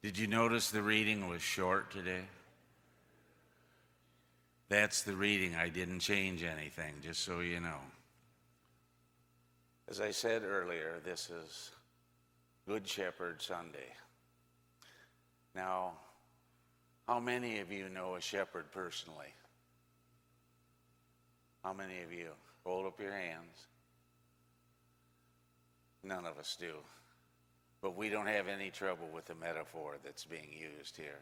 Did you notice the reading was short today? That's the reading. I didn't change anything, just so you know. As I said earlier, this is Good Shepherd Sunday. Now, how many of you know a shepherd personally? How many of you? Hold up your hands. None of us do. But we don't have any trouble with the metaphor that's being used here,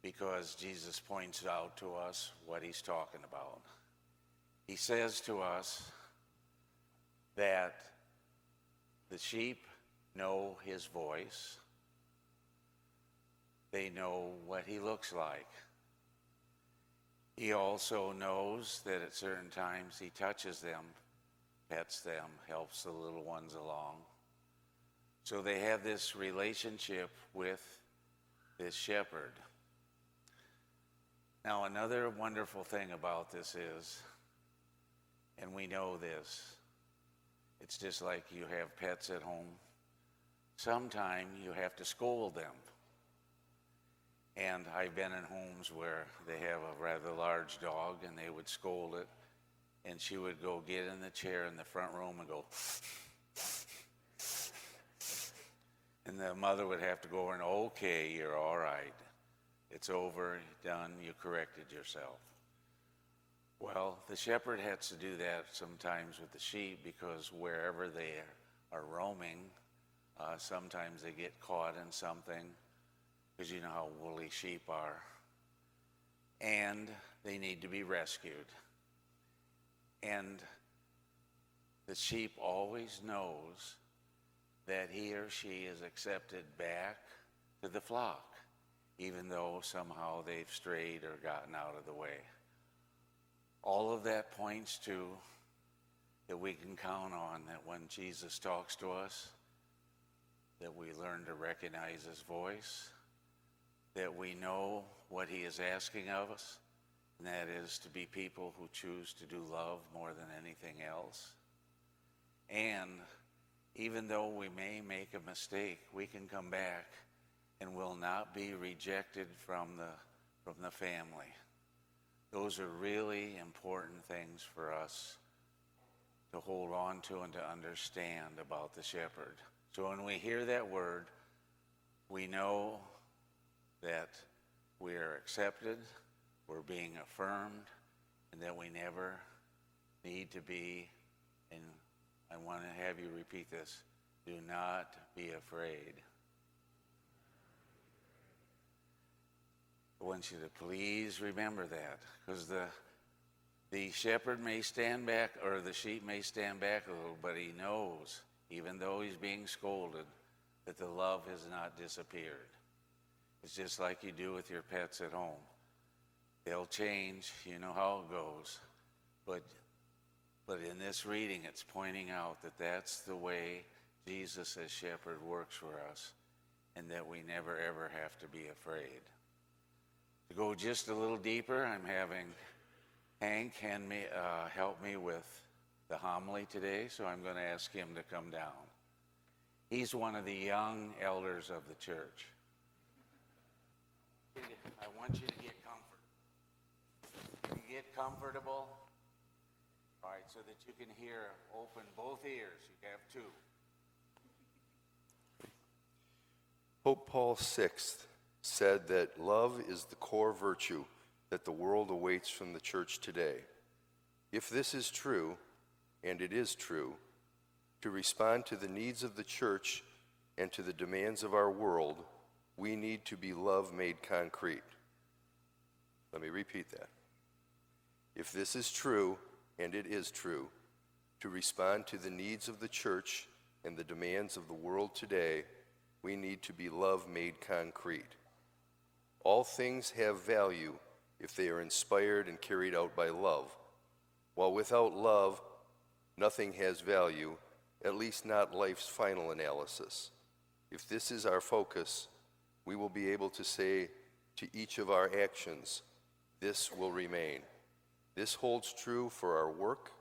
because Jesus points out to us what he's talking about. He says to us that the sheep know his voice. They know what he looks like. He also knows that at certain times he touches them, pets them, helps the little ones along. So they have this relationship with this shepherd. Now, another wonderful thing about this is, and we know this, it's just like you have pets at home. Sometime you have to scold them. And I've been in homes where they have a rather large dog and they would scold it, and she would go get in the chair in the front room and go, and the mother would have to go over and, okay, you're all right. It's over, done, you corrected yourself. Well, the shepherd has to do that sometimes with the sheep, because wherever they are roaming, sometimes they get caught in something, because you know how woolly sheep are. And they need to be rescued. And the sheep always knows that he or she is accepted back to the flock, even though somehow they've strayed or gotten out of the way. All of that points to that we can count on that when Jesus talks to us, that we learn to recognize his voice, that we know what he is asking of us, and that is to be people who choose to do love more than anything else. And even though we may make a mistake, we can come back and will not be rejected from the family. Those are really important things for us to hold on to and to understand about the shepherd. So when we hear that word, we know that we are accepted, we're being affirmed, and that we never need to be, and I want to have you repeat this, do not be afraid. I want you to please remember that, because the shepherd may stand back, or the sheep may stand back a little, but he knows, even though he's being scolded, that the love has not disappeared. It's just like you do with your pets at home. They'll change, you know how it goes. But in this reading, it's pointing out that that's the way Jesus as shepherd works for us, and that we never ever have to be afraid. To go just a little deeper, I'm having Hank help me with the homily today, so I'm going to ask him to come down. He's one of the young elders of the church. I want you to get comfortable. You get comfortable, all right, so that you can hear. Open both ears. You have two. Pope Paul VI said that love is the core virtue that the world awaits from the church today. If this is true, and it is true, to respond to the needs of the church and to the demands of our world, we need to be love made concrete. Let me repeat that. If this is true, and it is true, to respond to the needs of the church and the demands of the world today, we need to be love made concrete. All things have value if they are inspired and carried out by love, while without love, nothing has value, at least not life's final analysis. If this is our focus, we will be able to say to each of our actions, this will remain. This holds true for our work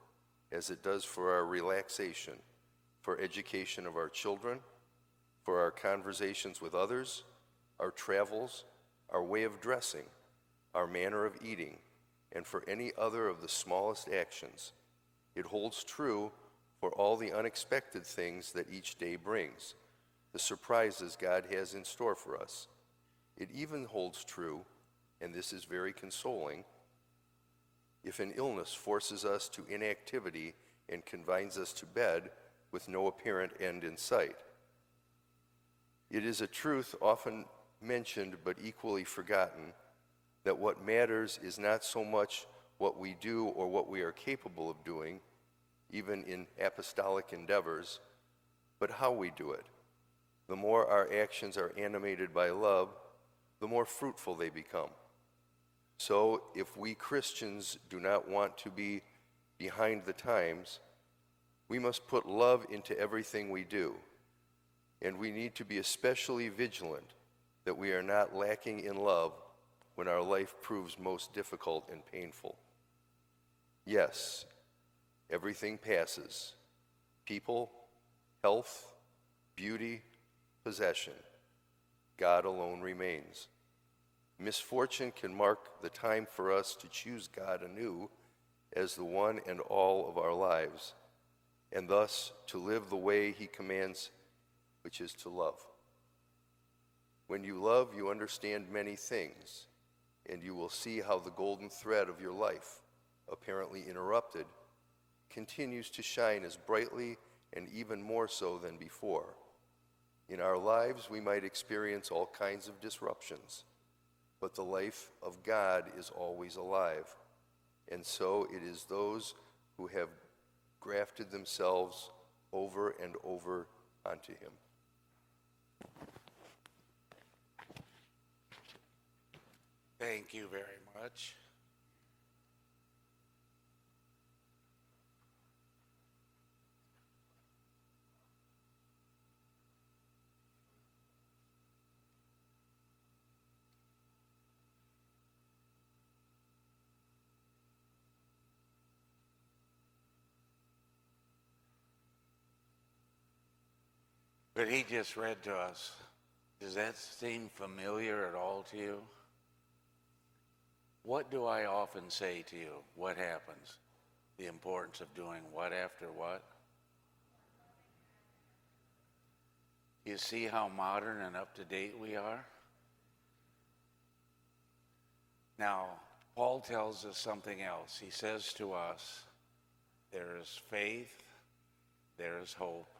as it does for our relaxation, for education of our children, for our conversations with others, our travels, our way of dressing, our manner of eating, and for any other of the smallest actions. It holds true for all the unexpected things that each day brings, the surprises God has in store for us. It even holds true, and this is very consoling, if an illness forces us to inactivity and confines us to bed with no apparent end in sight. It is a truth often mentioned but equally forgotten that what matters is not so much what we do or what we are capable of doing, even in apostolic endeavors, but how we do it. The more our actions are animated by love, the more fruitful they become. So, if we Christians do not want to be behind the times, we must put love into everything we do, and we need to be especially vigilant that we are not lacking in love when our life proves most difficult and painful. Yes, everything passes. People, health, beauty, possession. God alone remains. Misfortune can mark the time for us to choose God anew as the one and all of our lives, and thus to live the way he commands, which is to love. When you love, you understand many things, and you will see how the golden thread of your life, apparently interrupted, continues to shine as brightly and even more so than before. In our lives, we might experience all kinds of disruptions, but the life of God is always alive, and so it is those who have grafted themselves over and over onto him. Thank you very much. But he just read to us. Does that seem familiar at all to you? What do I often say to you? What happens? The importance of doing what after what? You see how modern and up to date we are? Now, Paul tells us something else. He says to us, there is faith, there is hope,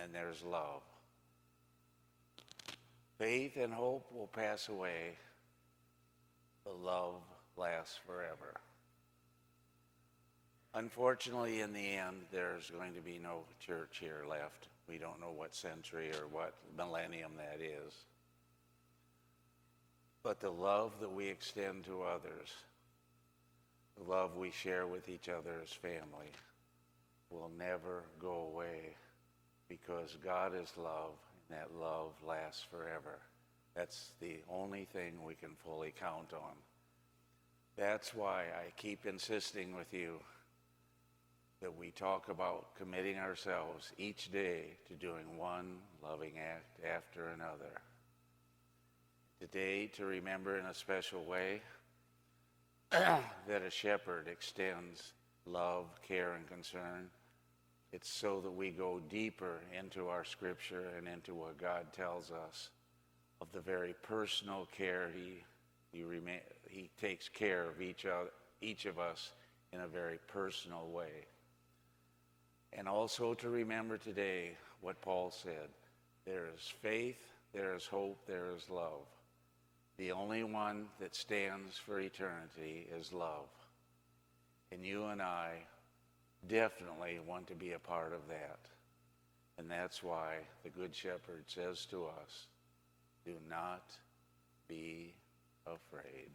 and there's love. Faith and hope will pass away, but love lasts forever. Unfortunately, in the end, there's going to be no church here left. We don't know what century or what millennium that is. But the love that we extend to others, the love we share with each other as family, will never go away, because God is love, and that love lasts forever. That's the only thing we can fully count on. That's why I keep insisting with you that we talk about committing ourselves each day to doing one loving act after another. Today, to remember in a special way that a shepherd extends love, care, and concern. It's so that we go deeper into our scripture and into what God tells us of the very personal care he takes care of each of us in a very personal way. And also to remember today what Paul said. There is faith, there is hope, there is love. The only one that stands for eternity is love. And you and I definitely want to be a part of that. And that's why the Good Shepherd says to us, do not be afraid.